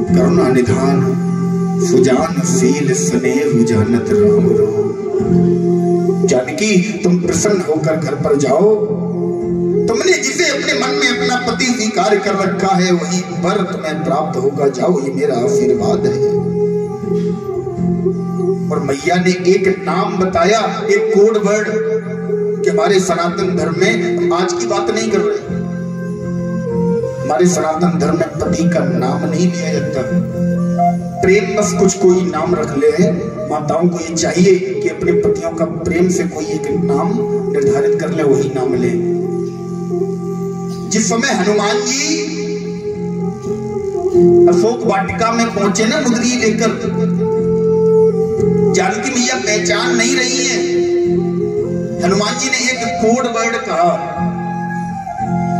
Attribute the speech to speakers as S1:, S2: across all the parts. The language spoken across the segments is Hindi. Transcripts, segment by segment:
S1: करुणा निधान सुजान शील स्नेह जानत राम रो। जानकी तुम प्रसन्न होकर घर पर जाओ। तुमने जिसे अपने मन में अपना पति स्वीकार कर रखा है वही वर तुम्हें प्राप्त होगा। जाओ, ये मेरा आशीर्वाद है। और मैया ने एक नाम बताया, एक कोड वर्ड कि हमारे सनातन धर्म में, आज की बात नहीं कर रहे, हमारे सनातन धर्म में पति का नाम नहीं लिया जाता। प्रेम बस कुछ कोई नाम रख ले है। माताओं को ये चाहिए कि अपने पतियों का प्रेम से कोई एक नाम निर्धारित कर ले, वही नाम ले। जिस समय हनुमान जी अशोक वाटिका में पहुंचे ना मुद्री लेकर, जानकी मैया पहचान नहीं रही है। हनुमान जी ने एक कोड वर्ड कहा,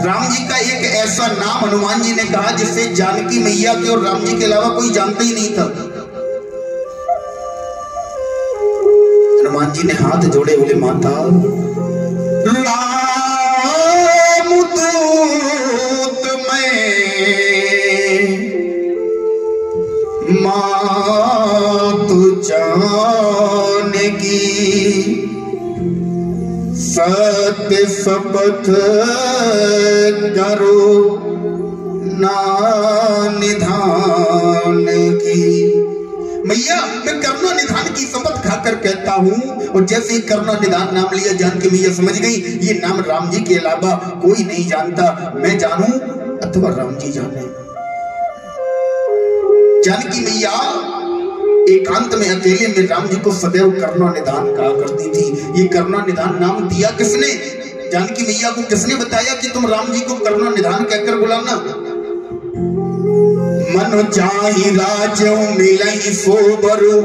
S1: राम जी का एक ऐसा नाम हनुमान जी ने कहा जिसे जानकी मैया के और राम जी के अलावा कोई जानता ही नहीं था। हनुमान जी ने हाथ जोड़े, बोले माता राम दूत में मातु जानकी सत्य शपथ करो ना निधान की। मैया मैं करुणा निधान की शपथ खाकर कहता हूँ। और जैसे ही करुणा निधान नाम लिया, जानकी मैया समझ गई ये नाम राम जी के अलावा कोई नहीं जानता। मैं जानूं अथवा राम जी जाने। जानकी मैया एकांत में अकेले में राम जी को सदैव करुणा निधान कहा करती थी। ये करुणा निधान नाम दिया किसने? जानकी मैया को किसने बताया कि तुम राम जी को करुणा निधान कहकर बुलाना? मन चाहि राजो मिलई सोबरो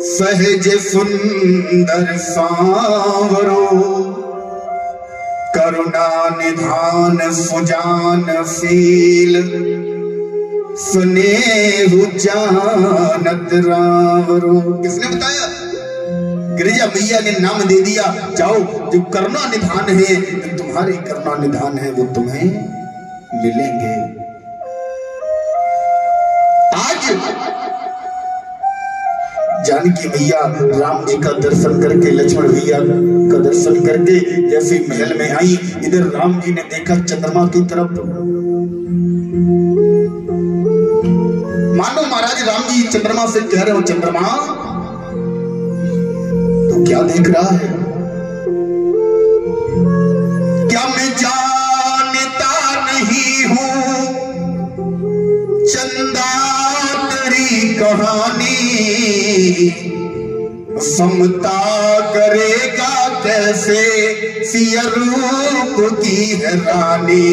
S1: सहज सुंदर सांवरो करुणा निधान सुजान शील स्नेह जानत रावरो। किसने बताया? गिरिजा मैया ने नाम दे दिया। जाओ, जो करुणा निधान है, जो तुम्हारे करुणा निधान है, वो तुम्हें मिलेंगे। आज जानकी मैया राम जी का दर्शन करके, लक्ष्मण भैया का दर्शन करके जैसे महल में आई, इधर राम जी ने देखा चंद्रमा की तरफ। मानो महाराज राम जी चंद्रमा से कह रहे हो, चंद्रमा तो क्या देख रहा है? क्या मैं जानता नहीं हूं चंदा तेरी कहानी, समता करेगा कैसे सिया रूप की है रानी।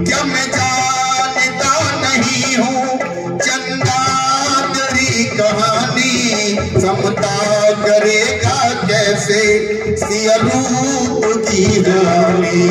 S1: क्या मैं जानता नहीं हूं चंदा तेरी कहानी, समता करेगा कैसे सिया रूप की रानी।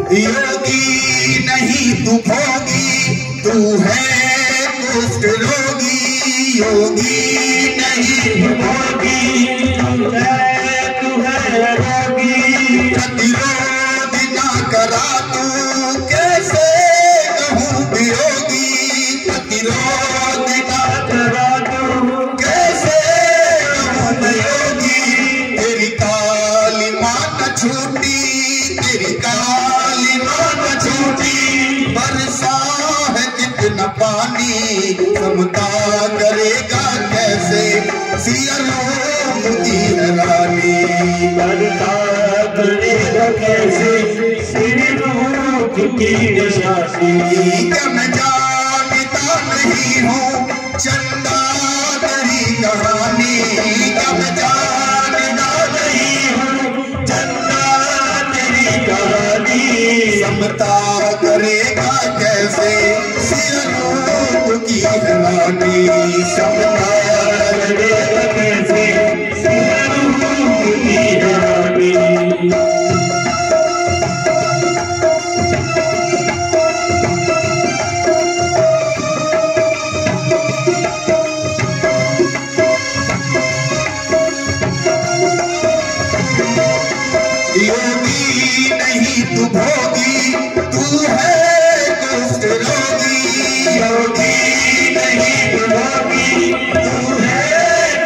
S1: योगी नहीं तू भोगी, तू है कुष्ठ रोगी। योगी नहीं तू भोगी, तू है रोगी। प्रतिरोध ना करा तू कैसे कहूँ वियोगी। प्रतिरोध ना करा तू कैसे कहूँ वियोगी। तेरी काली माँ न छूटी, तेरी काली माँ न छूटी। बरसा है कितना पानी, समता करेगा कैसे सिया रूप की रानी। बरसा करेगा कैसे सिया रूप की रानी। क्या मैं जानता नहीं हूँ चंदा तेरी कहानी। क्या मैं जानता नहीं हूँ चंदा तेरी कहानी, समता करेगा कैसे सिया रूप की रानी। रानी समता करे कैसे सिया रूप की रानी। योगी नहीं तू भोगी, तू है दुष्ट रोगी। योगी नहीं तू भोगी, तू है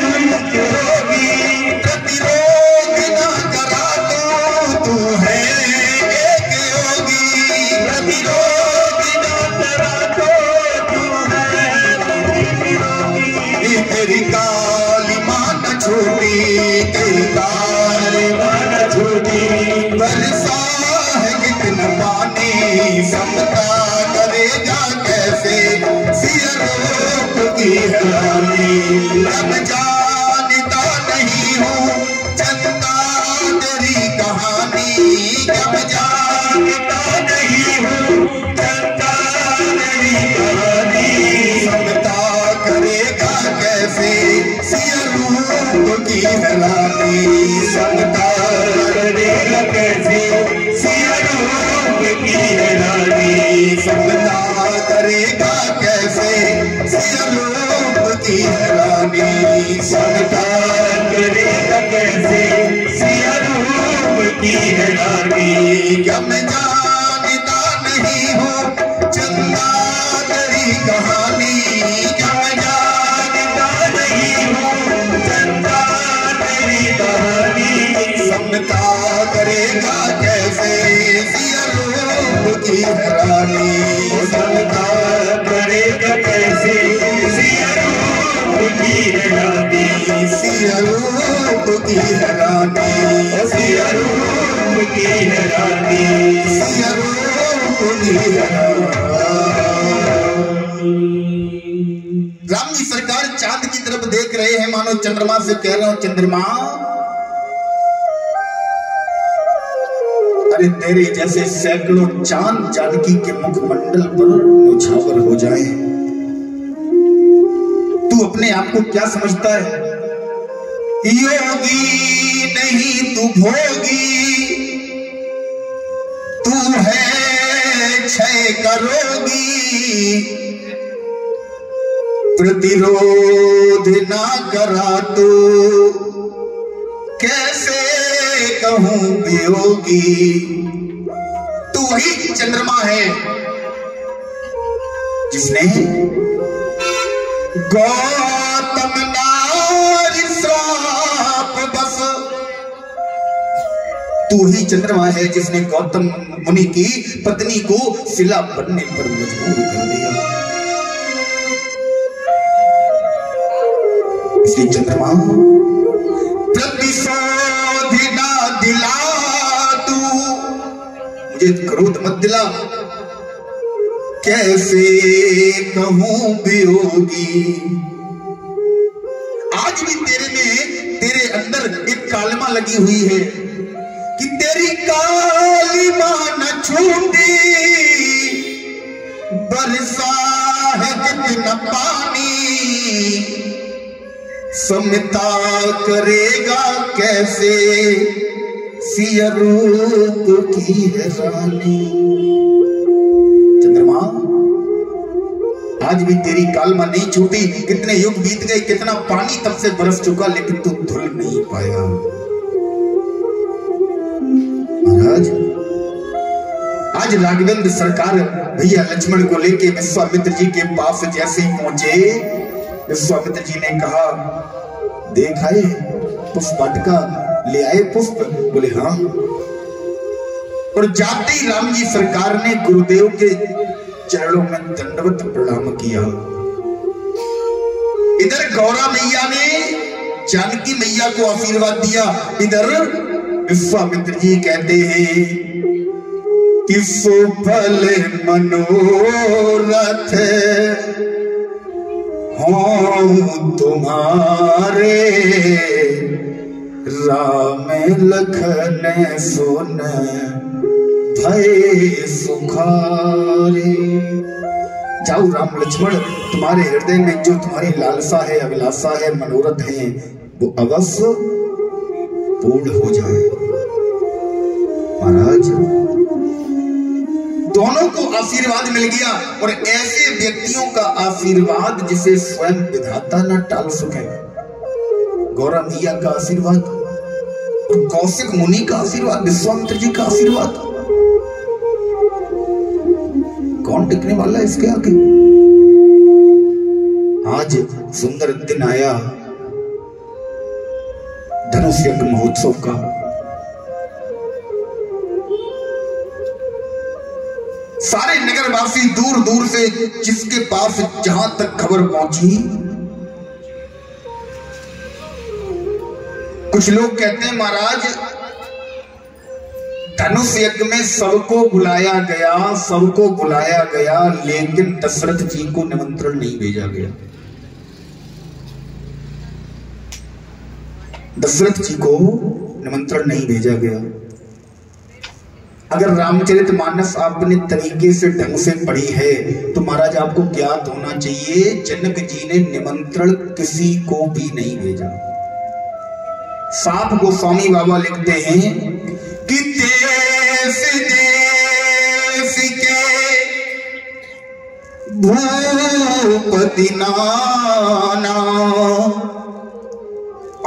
S1: दुष्ट रोगी। प्रतिरोध ना करा तो तू है एक योगी। प्रतिरोध ना करा तो तू है एक योगी। तेरी काली मान छोटी, तेरी काली मान छोटी। बरसा है कितना पानी, समता करेगा कैसे सिया रूप की रानी। अब जानता नहीं हूँ चंदा तेरी कहानी। अब जानता नहीं हूँ चंदा तेरी कहानी। समता करेगा कैसे सिया रूप की रानी। समता करेगा कैसे सिया रूप की रानी। समता करेगा कैसे सिया रूप की रानी। समता करेगा कैसे सिया रूप की रानी। क्या मैं जानता नहीं हूँ चंदा तेरी कहानी। क्या मैं जानता नहीं हूँ चंदा तेरी कहानी। समता करेगा कैसे सिया रूप की रानी। समता करेगा कैसे सिया रूप की रानी। सिया रूप की रानी। सिया रूप की रानी। सिया रूप की रानी। राम जी सरकार चांद की तरफ देख रहे हैं, मानो चंद्रमा से कह रहे हो चंद्रमा अरे तेरे जैसे सैकड़ों चांद जानकी के मुखमंडल पर न्यौछावर हो जाए। तू अपने आप को क्या समझता है? योगी नहीं तू भोगी, तू है क्षय करोगी। प्रतिरोध ना करा तो कैसे कहूं वियोगी। तू वही चंद्रमा है जिसने गौतम नारी श्राप बस। तू ही चंद्रमा है जिसने गौतम मुनि की पत्नी को शिला बनने पर मजबूर कर दिया। इसलिए चंद्रमा प्रतिशोध ना दिला तू, मुझे क्रोध मत दिला। कैसे कहूं वियोगी। आज भी तेरे अंदर एक कालिमा लगी हुई है कि तेरी कालिमा न छूटी। बरसा है कितना पानी, समता करेगा कैसे सिया रूप की रानी। चंद्रमा आज भी तेरी कालमा नहीं छूटी। कितने युग बीत गए, कितना पानी तब से बरस चुका, लेकिन तू धुल नहीं पाया। महाराज आज राघवेंद्र सरकार भैया लक्ष्मण को लेके विश्वामित्र जी के पास जैसे ही पहुंचे, विश्वामित्र जी ने कहा देख आए पुष्प वाटिका, ले आए पुष्प? बोले हाँ। और जाते ही राम जी सरकार ने गुरुदेव के चरणों में दंडवत प्रणाम किया। इधर गौरा मैया ने जानकी मैया को आशीर्वाद दिया, इधर विश्वामित्र जी कहते हैं कि सुफल मनोरथ हों तुम्हारे, राम लखन सुन भय सुखारे। जाओ राम लक्ष्मण, तुम्हारे हृदय में जो तुम्हारी लालसा है, अभिलाषा है, मनोरथ है, वो अवश्य पूर्ण हो जाए। महाराज दोनों को आशीर्वाद मिल गया, और ऐसे व्यक्तियों का आशीर्वाद जिसे स्वयं विधाता न टाल सके। गौरा मैया का आशीर्वाद, कौशिक मुनि का आशीर्वाद, विश्वामित्र जी का आशीर्वाद, कौन टिकने वाला है इसके आगे। आज सुंदर दिन आया धनुष यज्ञ महोत्सव का। सारे नगरवासी दूर दूर से, जिसके पास जहां तक खबर पहुंची, कुछ लोग कहते हैं महाराज धनुष यज्ञ में सबको बुलाया गया, सबको बुलाया गया, लेकिन दशरथ जी को निमंत्रण नहीं भेजा गया। दशरथ जी को निमंत्रण नहीं भेजा गया। अगर रामचरितमानस आपने तरीके से ढंग से पढ़ी है तो महाराज आपको ज्ञात होना चाहिए, जनक जी ने निमंत्रण किसी को भी नहीं भेजा। साफ गोस्वामी बाबा लिखते हैं कि देश देश के भूपति नाना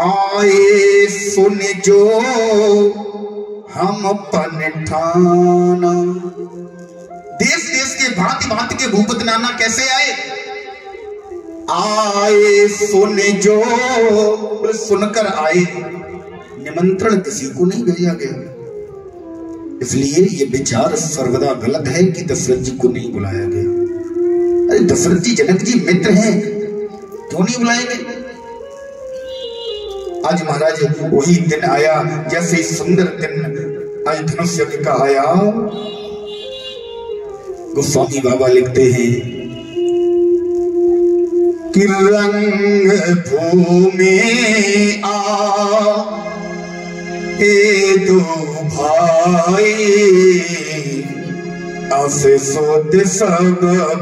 S1: आए सुन जो हम अपन ठाना। देश देश के भांति भांति के भूपति नाना कैसे आए? आए सुन जो, सुनकर आए, निमंत्रण किसी को नहीं भेजा गया। इसलिए ये विचार सर्वदा गलत है कि दशरथ जी को नहीं बुलाया गया। अरे दशरथ जी जनक जी मित्र हैं, क्यों नहीं बुलाएंगे? आज महाराज वही दिन आया, जैसे सुंदर दिन आज धनुष यज्ञ का आया। गोस्वामी बाबा लिखते हैं कि रंग भूमि आ ए दो भाई, असे सोद सब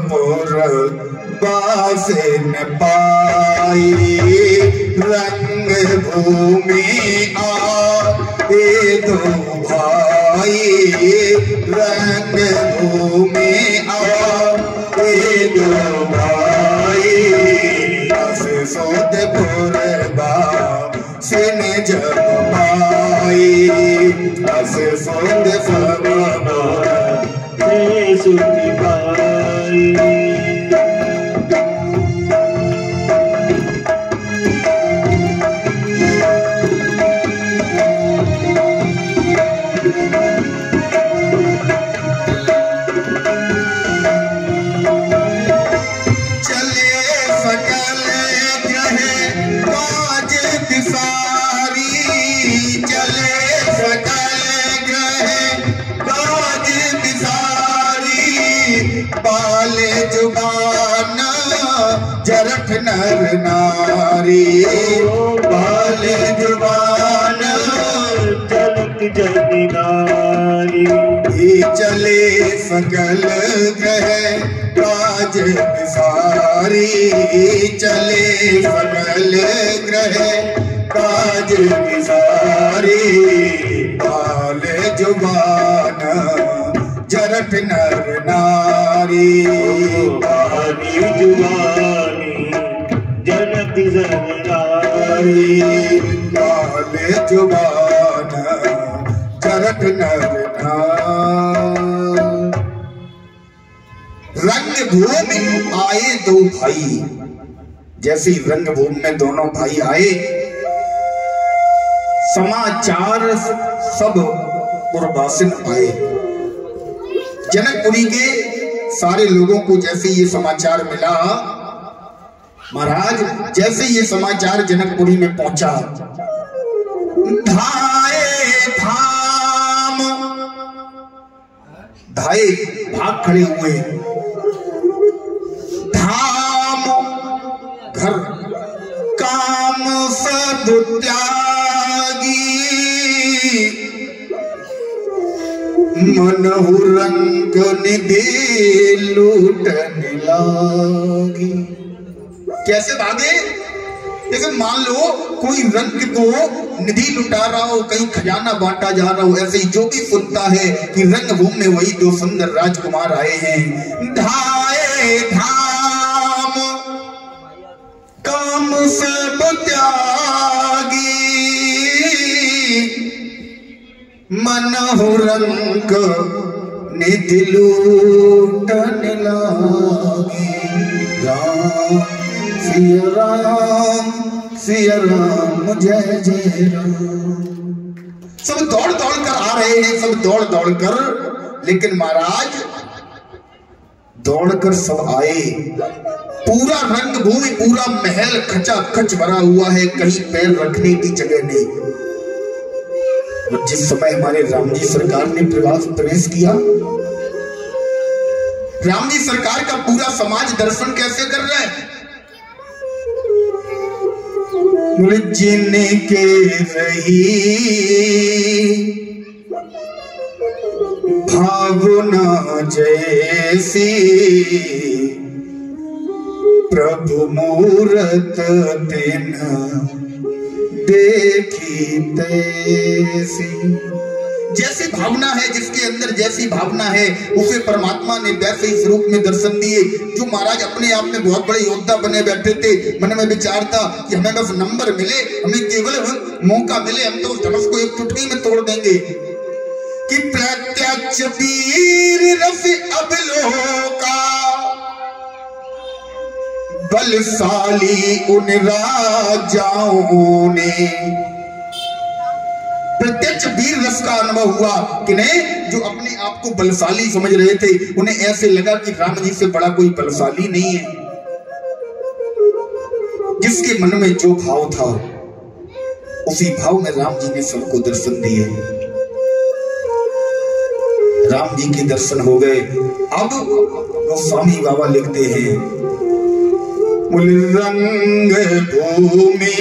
S1: पुर बासे न पाई। रंग भूमि आ ए दो भाई, रंग भूमि आ ए दो भाई, असे सोद पुर बासे न जब पाई। असे सोद सब पुर सुखी पाई। जरठ नर नारी, बाले जुबान जलक जनी नारी। चले सकल ग्रह काज विसारी, चले सकल ग्रह काज विसारी। बाले जुबान जरठ नर नारी, बाली जुबानी जनक जनारी। बाले जुबान जरठ नर नारी। रंग भूमि आए दो भाई, जैसे रंगभूमि में दोनों भाई आए, समाचार सब पुरवासिन आए। जनकपुरी के सारे लोगों को जैसे ये समाचार मिला, महाराज जैसे ये समाचार जनकपुरी में पहुंचा, धाए धाम, धाए भाग खड़े हुए, धाम घर काम सद त्यागी, मनहु रंग निधि लूटने लागी। कैसे भागे? जैसे मान लो कोई रंग को निधि लुटा रहा हो, कहीं खजाना बांटा जा रहा हो, ऐसे ही जो भी सुनता है कि रंगभूमि में वही दो सुंदर राजकुमार आए हैं। धाए धाम काम सब त्यागी, मनहु रंग निधि लूटने लागी। राम सिया राम जय जय राम। सब दौड़ दौड़ कर आ रहे हैं, सब दौड़ दौड़ कर, लेकिन महाराज दौड़कर सब आए। पूरा रंगभूमि, पूरा महल खचाखच भरा हुआ है, कहीं पैर रखने की जगह नहीं। और जिस समय हमारे राम जी सरकार ने प्रवेश किया, राम जी सरकार का पूरा समाज दर्शन कैसे कर रहा है? जिनके रही भावना जैसी, प्रभु मूरत तिन देखी तैसी। जैसी भावना है, जिसके अंदर जैसी भावना है, उसे परमात्मा ने वैसे ही स्वरूप में दर्शन दिए। जो महाराज अपने आप में बहुत बड़े योद्धा बने बैठे थे, मन में विचार था कि हमें बस नंबर मिले, हमें केवल मौका मिले, हम तो उस धनुष को एक चुटकी में तोड़ देंगे। कि प्रत्यक्ष वीर रस अबलोका, बलशाली उन राजाओं ने। प्रत्यक्ष वीर रस का अनुभव हुआ कि नहीं, जो अपने आप को बलशाली समझ रहे थे, उन्हें ऐसे लगा कि राम जी से बड़ा कोई बलशाली नहीं है। जिसके मन में जो भाव था, उसी भाव में राम जी ने सबको दर्शन दिए। राम जी के दर्शन हो गए। अब गोस्वामी बाबा लिखते हैं, रंग भूमि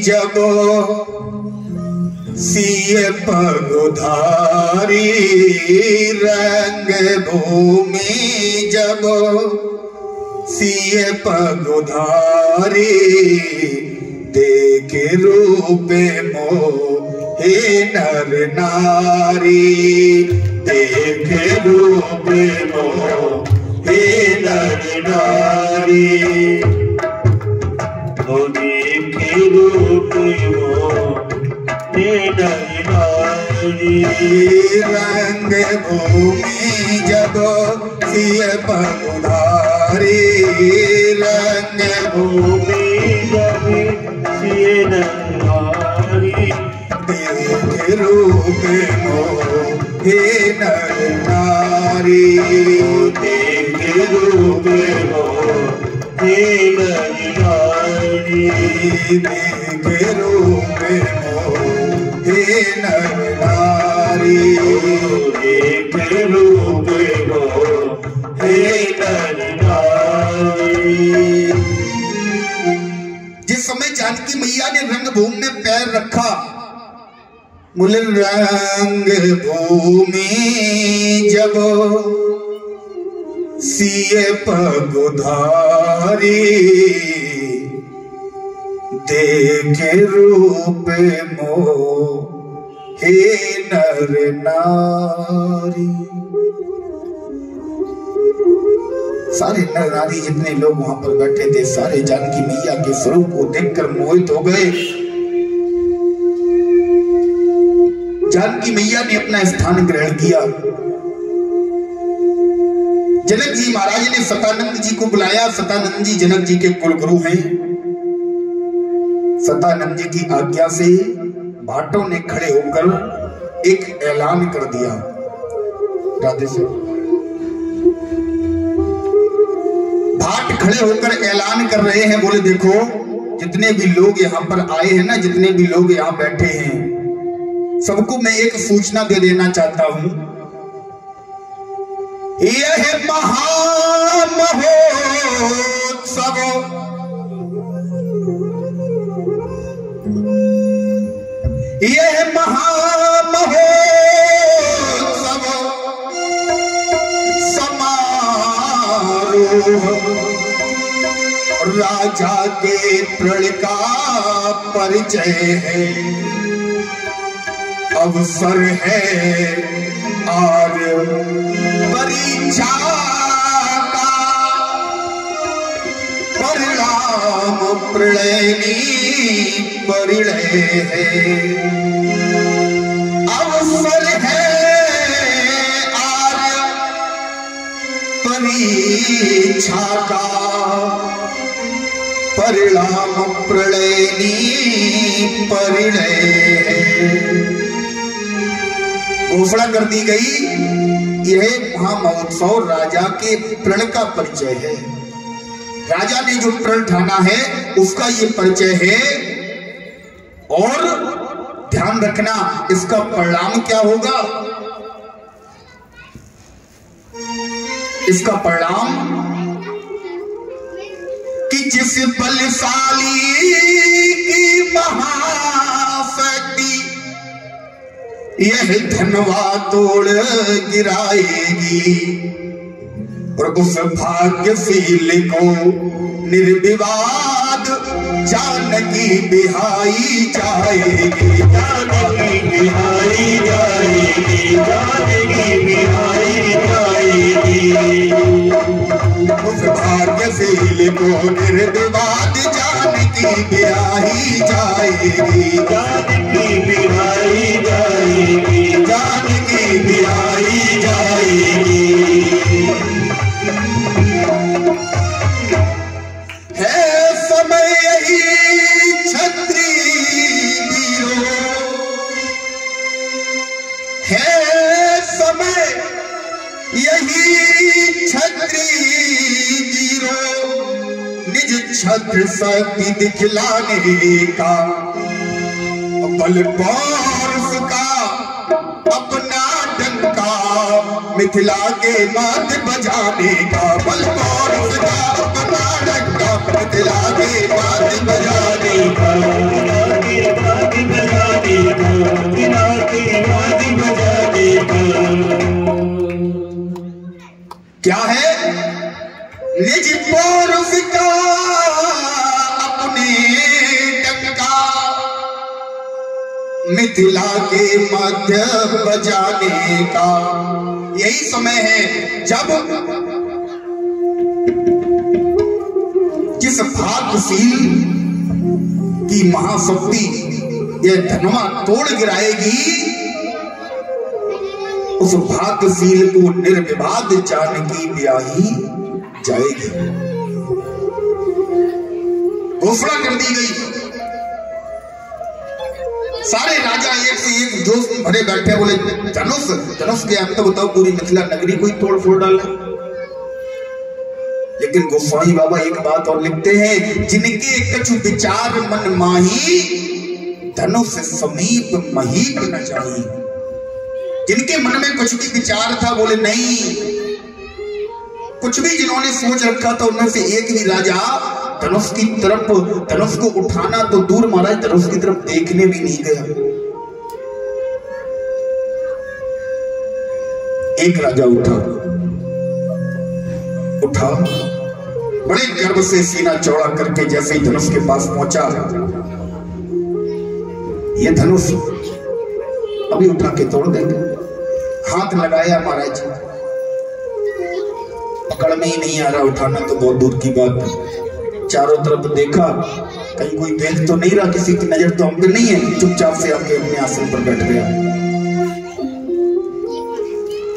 S1: जब सिए पगुधारी, रंग भूमि जब सिए पगुधारी, देखे रूप मोहे नर नारी, देखे रूप मोहे नर नारी, देखे रूप रंग भूमि जब सिए पगुधारी, रंग भूमि जब सिए नारी, देख रूप मोहे नर नारी, देख रूप मोहे नर नारी, देख रूप हे नर नारी, एक रूप हे नर नारी। जिस समय जानकी मैया ने रंगभूमि में पैर रखा, बोले रंग भूमि जब सिए पगुधारी, देखे रूप मोहे नर नारी। सारे नर नारी जितने लोग वहां पर बैठे थे, सारे जानकी मैया के स्वरूप को देखकर मोहित हो गए। जानकी मैया ने अपना स्थान ग्रहण किया। जनक जी महाराज ने सतानंद जी को बुलाया। सतानंद जी जनक जी के कुलगुरु हैं। सतानंद जी की आज्ञा से भाटों ने खड़े होकर एक ऐलान कर दिया। राधे से भाट खड़े होकर ऐलान कर रहे हैं, बोले देखो जितने भी लोग यहाँ पर आए हैं ना, जितने भी लोग यहाँ बैठे हैं, सबको मैं एक सूचना दे देना चाहता हूं। यह महामहोत्सव यह महामहोत्सव राजा के प्रण का परिचय है, अवसर है और परीक्षा का, परिणाम प्रलयनी परिणय है, अवसर है और परीक्षा का, परिणाम प्रलयनी परिणय है। घोषणा कर दी गई यह महामहोत्सव राजा के प्रण का परिचय है। राजा ने जो प्रण ठाना है उसका ये परिचय है, और ध्यान रखना इसका परिणाम क्या होगा। इसका परिणाम कि जिस बलशाली की महाशक्ति यह धनवा तोड़ गिराएगी, और उस भाग्यशील को निर्विवाद जानकी बिहाई जाएगी, जानकी बिहाई जाएगी, जानकी बिहाई जाएगी। उस भाग्यशील को निर्विवाद जानकी बिहाई जाएगी, जानकी बिहाई जाएगी, जानकी बिहाई जाएगी। है समय यही क्षत्रियो, है समय यही क्षत्रियो, निज छत्र शक्ति दिखलाने का, बल पौरुष का अपना डंका मिथिला के माथ बजाने का, बल पौरुष का अपना डंका मिथिला के माथ बजाने का, क्या है निज पौरुष का अपने डंका मिथिला के मध्य बजाने का। यही समय है जब जिस भाग्यशील की महाशक्ति यह धनवा तोड़ गिराएगी, उस भाग्यशील को निर्विवाद जानकी ब्याही जाएगी। घोषणा कर दी गई। सारे राजा एक से एक जोश में भरे बैठे, बोले धनुष धनुष के अंत बताओ पूरी मिथिला नगरी को ही तोड़ फोड़ डाला। लेकिन गोस्वामी बाबा एक बात और लिखते हैं, जिनके कछु विचार मन माही, धनुष समीप महीप न जाई। जिनके मन में कुछ भी विचार था, बोले नहीं, कुछ भी जिन्होंने सोच रखा था, उनमें से एक भी राजा धनुष की तरफ, धनुष को उठाना तो दूर महाराज धनुष की तरफ देखने भी नहीं गया। एक राजा उठा बड़े गर्व से सीना चौड़ा करके जैसे ही धनुष के पास पहुंचा, ये धनुष अभी उठा के तोड़ देंगे। हाथ लगाया महाराज, पकड़ में ही नहीं आ रहा, उठाना तो बहुत दूर की बात है। चारों तरफ देखा, कहीं कोई देख तो नहीं रहा, किसी की नजर तो हम पे नहीं है। चुपचाप से आके अपने आसन पर बैठ गया।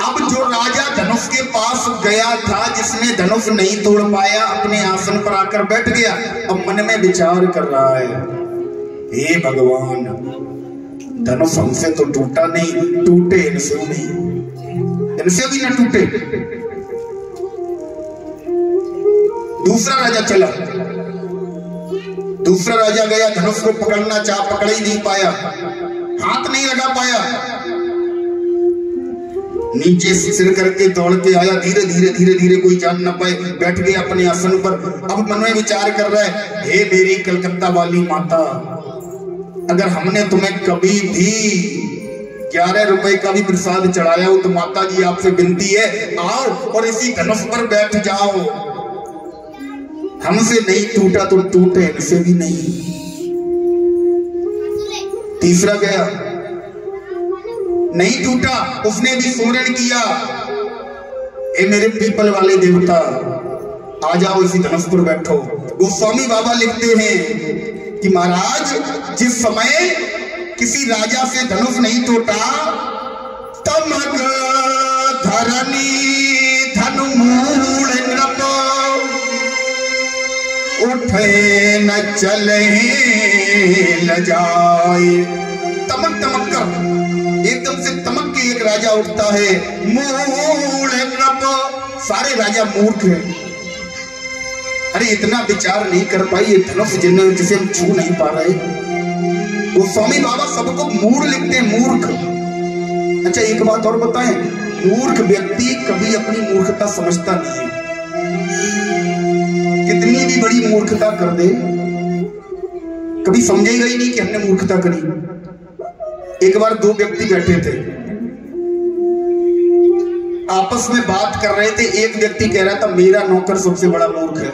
S1: अब जो राजा धनुष के पास गया था, जिसने धनुष नहीं तोड़ पाया, अपने आसन पर आकर बैठ गया। अब मन में विचार कर रहा है, हे भगवान, धनुष हमसे तो टूटा नहीं, टूटे इनसे नहीं, इनसे भी ना टूटे। दूसरा राजा चला, दूसरा राजा गया, धनुष को पकड़ना चाहा, पकड़ ही नहीं पाया, हाथ नहीं लगा पाया। नीचे सिर करके दौड़ के आया, धीरे धीरे धीरे धीरे, कोई जान न पाए, बैठ गया अपने आसन पर। अब मन में विचार कर रहा है, हे मेरी कलकत्ता वाली माता, अगर हमने तुम्हें कभी भी 11 रुपए का भी प्रसाद चढ़ाया हो तो माता जी आपसे विनती है, आओ और इसी धनुष पर बैठ जाओ। हमसे नहीं टूटा तो टूटे इनसे भी नहीं। तीसरा गया, नहीं टूटा, उसने भी सुमरन किया, ए मेरे पीपल वाले देवता आ जाओ इसी धनुष पर बैठो। गोस्वामी बाबा लिखते हैं कि महाराज जिस समय किसी राजा से धनुष नहीं टूटा, तमक धरनी धनु मूल नृप, उठे न चले लजाए। तमक तमक कर एकदम से तमक के एक राजा उठता है, मूल नृप, सारे राजा मूर्ख हैं। अरे इतना विचार नहीं कर पाई, ये धनुष जिसे हम छू नहीं पा रहे। वो स्वामी बाबा सबको मूर्ख लिखते हैं, मूर्ख। अच्छा एक बात और बताएं, मूर्ख व्यक्ति कभी अपनी मूर्खता समझता नहीं है। कितनी भी बड़ी मूर्खता कर दे, कभी समझेगा ही नहीं कि हमने मूर्खता करी। एक बार दो व्यक्ति बैठे थे, आपस में बात कर रहे थे। एक व्यक्ति कह रहा था मेरा नौकर सबसे बड़ा मूर्ख है,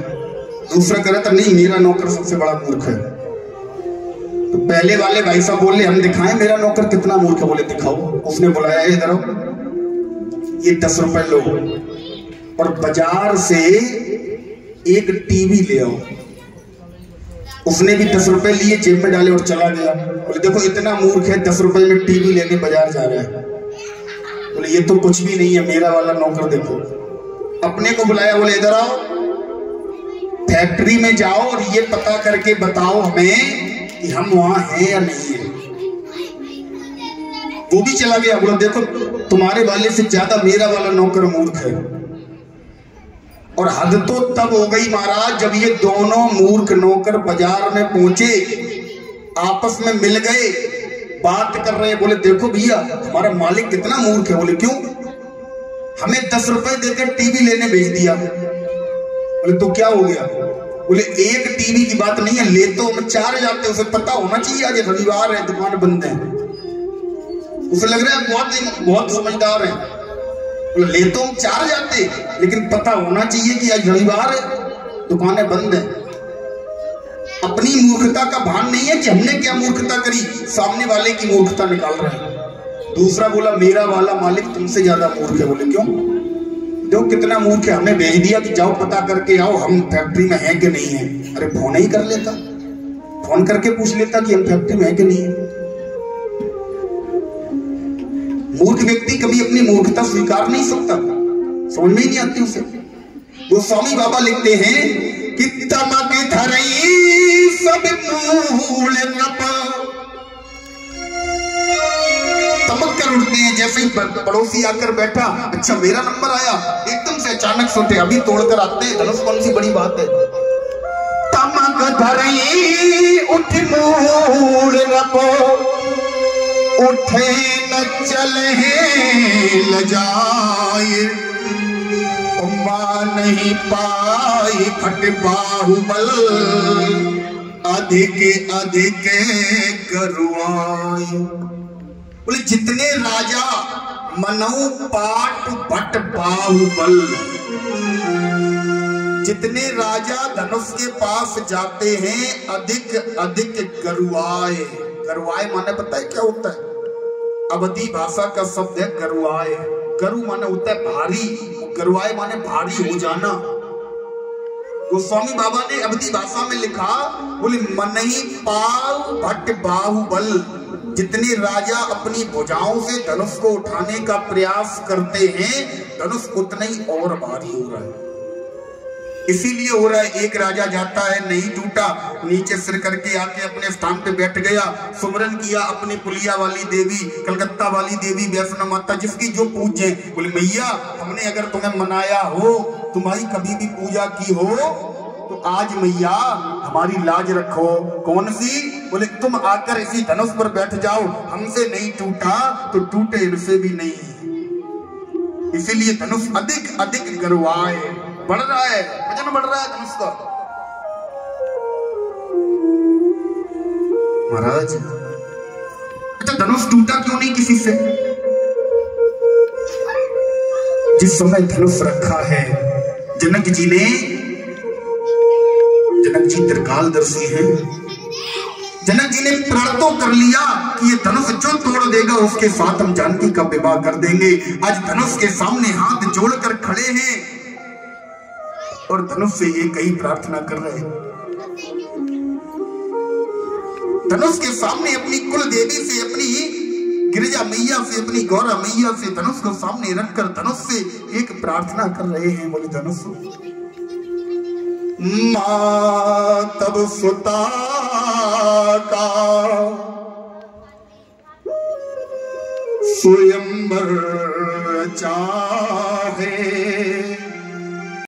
S1: दूसरा कह रहा था नहीं मेरा नौकर सबसे बड़ा मूर्ख है। तो पहले वाले भाई साहब बोले हम दिखाएं मेरा नौकर कितना मूर्ख है। बोले दिखाओ। उसने बुलाया, इधर आओ, ये 10 रुपए लो और बाजार से एक टीवी ले आओ। उसने भी 10 रुपए लिए, जेब में डाले और चला गया। बोले देखो इतना मूर्ख है, 10 रुपए में टीवी लेने बाजार जा रहा है। बोले ये तो कुछ भी नहीं है, मेरा वाला नौकर देखो। अपने को बुलाया, बोले इधर आओ, फैक्ट्री में जाओ और ये पता करके बताओ हमें कि हम वहां हैं या नहीं है। वो भी चला गया। बोला देखो तुम्हारे वाले से ज्यादा मेरा वाला नौकर मूर्ख है। और हद तो तब हो गई महाराज जब ये दोनों मूर्ख नौकर बाजार में पहुंचे, आपस में मिल गए, बात कर रहे। बोले देखो भैया हमारा मालिक कितना मूर्ख है। बोले क्यों? हमें 10 रुपए देकर टीवी लेने भेज दिया। बोले तो क्या हो गया? बोले एक टीवी की बात नहीं है, ले तो हम 4 जाते, उसे पता होना चाहिए आज रविवार है, दुकान बंद है। उसे लग रहा है बहुत समझदार है। बोले ले तो हम 4 जाते, लेकिन पता होना चाहिए कि आज रविवार है, दुकानें बंद है। अपनी मूर्खता का भान नहीं है कि हमने क्या मूर्खता करी, सामने वाले की मूर्खता निकाल रहे हैं। दूसरा बोला मेरा वाला मालिक तुमसे ज्यादा मूर्ख है। बोले क्यों? देखो कितना मूर्ख है, हमें भेज दिया कि जाओ पता करके आओ हम फैक्ट्री में हैं कि नहीं है। अरे फोन ही कर लेता, फोन करके पूछ लेता कि हम फैक्ट्री में हैं कि नहीं है। मूर्ख व्यक्ति कभी अपनी मूर्खता स्वीकार नहीं सकता, समझ में ही नहीं आती उसे। वो स्वामी बाबा लिखते हैं कि तमक धरई सब मूल नप, तमक कर उठते हैं। जैसे ही पड़ोसी आकर बैठा, अच्छा मेरा नंबर आया, एकदम से अचानक सोते अभी तोड़कर आते हैं। धनुष कौन सी बड़ी बात है। तमक धरई उठ मूल नप, उठे न चले लजाए, नहीं पाई फट बाहुबल, अधिक अधिक करुआई। बोले जितने राजा मनऊ पाट भट बाहुबल, जितने राजा धनुष के पास जाते हैं अधिक अधिक गरुआए। गरुआए माने पता है क्या होता है? अवधी भाषा का शब्द है गरुआए। गरु माने होता है भारी, गरुआए माने भारी हो जाना। गोस्वामी बाबा ने अवधी भाषा में लिखा, बोले मनही पाव भट्ट बाहुबल, जितने राजा अपनी भुजाओं से धनुष को उठाने का प्रयास करते हैं, धनुष उतना ही और भारी हो रहा है। इसीलिए हो रहा है, एक राजा जाता है नहीं टूटा, नीचे सिर करके आके अपने स्थान पे बैठ गया, सुमरन किया अपनी पुलिया वाली देवी, कलकत्ता वाली देवी, वैष्णो माता, जिसकी जो पूजे। बोले मैया हमने अगर तुम्हें मनाया हो, तुम्हारी कभी भी पूजा की हो, तो आज मैया हमारी लाज रखो। कौन सी? बोले तुम आकर इसी धनुष पर बैठ जाओ, हमसे नहीं टूटा तो टूटे इनसे भी नहीं। इसीलिए धनुष अधिक अधिक गरुआए, बढ़ रहा है, वजन बढ़ रहा है धनुष का। महाराज अच्छा धनुष टूटा क्यों नहीं किसी से? जिस समय धनुष रखा है, जनक जी ने कालदर्शी है। जनक जी ने प्रण तो कर लिया कि ये धनुष जो तोड़ देगा उसके साथ हम जानकी का विवाह कर देंगे। आज धनुष के सामने हाथ जोड़कर खड़े हैं और धनुष से ये कई प्रार्थना कर रहे हैं। धनुष के सामने अपनी कुल देवी से, अपनी गिरिजा मैया से, अपनी गौरा मैया से धनुष को सामने रखकर धनुष से एक प्रार्थना कर रहे हैं। बोले धनुष मां तब सुता का स्वयंवर चाहे,